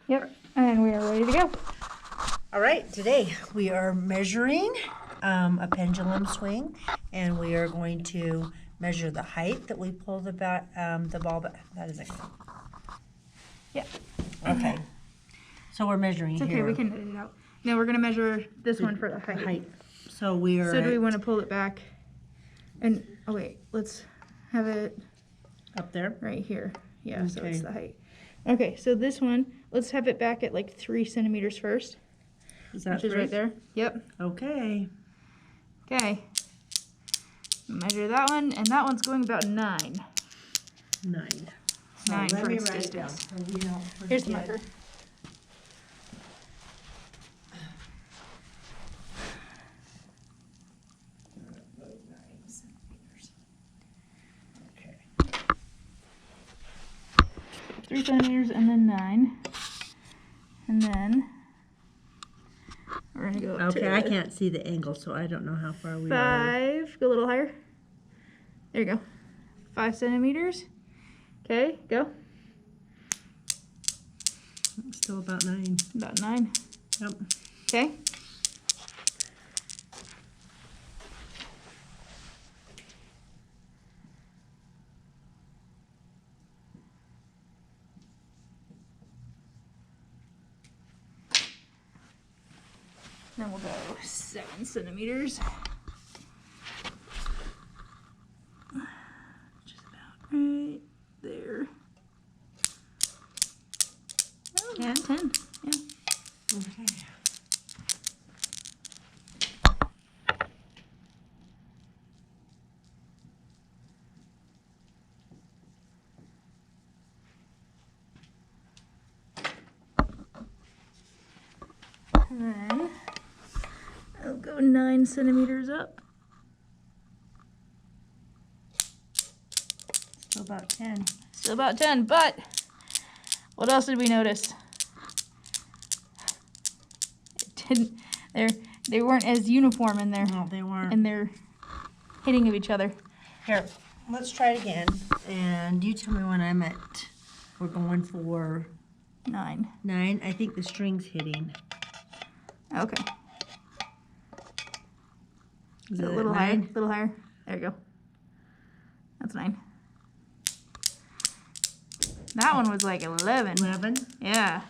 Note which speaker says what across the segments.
Speaker 1: Yep, and we are ready to go.
Speaker 2: All right, today we are measuring a pendulum swing, and we are going to measure the height that we pull the ball back. That isn't good.
Speaker 1: Yep.
Speaker 2: Okay. So we're measuring
Speaker 1: It's okay,
Speaker 2: here.
Speaker 1: we can edit it out. Now we're gonna measure this one for the height.
Speaker 2: So we are.
Speaker 1: So do we want to pull it back? And oh wait, let's have it
Speaker 2: up there?
Speaker 1: right here. Yeah,
Speaker 2: Okay.
Speaker 1: so it's the height. Okay, so this one, let's have it back at like 3 centimeters first.
Speaker 2: Is that
Speaker 1: which is right there? Yep.
Speaker 2: Okay.
Speaker 1: Okay. Measure that one, and that one's going about 9.
Speaker 2: 9.
Speaker 1: 9
Speaker 2: let
Speaker 1: for
Speaker 2: me
Speaker 1: its
Speaker 2: write it down
Speaker 1: distance.
Speaker 2: so we don't forget.
Speaker 1: Here's the marker.
Speaker 2: Okay.
Speaker 1: 3 centimeters and then 9. And then we're gonna go up
Speaker 2: Okay,
Speaker 1: to
Speaker 2: I can't see the angle, so I don't know how far we are.
Speaker 1: 5. Go a little higher. There you go. 5 centimeters. Okay, go.
Speaker 2: Still about 9.
Speaker 1: About 9.
Speaker 2: Yep.
Speaker 1: Okay. Then we'll go 7 centimeters. Which is about right there. Oh, 10. Yeah.
Speaker 2: Okay.
Speaker 1: And then I'll go 9 centimeters up.
Speaker 2: Still about 10.
Speaker 1: Still about 10, but what else did we notice? It didn't, they weren't as uniform in their,
Speaker 2: No, they weren't.
Speaker 1: in their hitting of each other.
Speaker 2: Here, let's try it again. And you tell me when I'm at, we're going for
Speaker 1: 9.
Speaker 2: 9. I think the string's hitting.
Speaker 1: Okay.
Speaker 2: Is
Speaker 1: So
Speaker 2: it
Speaker 1: a little
Speaker 2: at
Speaker 1: higher,
Speaker 2: 9?
Speaker 1: little higher. There you go. That's 9. That one was like 11.
Speaker 2: 11?
Speaker 1: Yeah.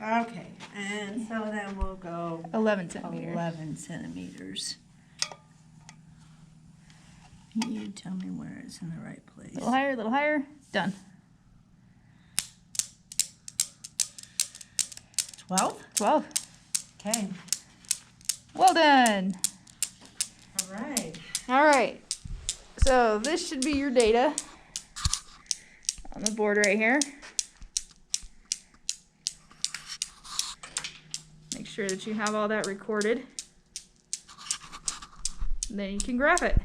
Speaker 2: Okay, and so then we'll go
Speaker 1: 11 centimeters.
Speaker 2: 11 centimeters. You tell me where it's in the right place.
Speaker 1: A little higher. Done.
Speaker 2: 12?
Speaker 1: 12.
Speaker 2: Okay.
Speaker 1: Well done.
Speaker 2: All right.
Speaker 1: All right. So this should be your data on the board right here. Make sure that you have all that recorded. Then you can graph it.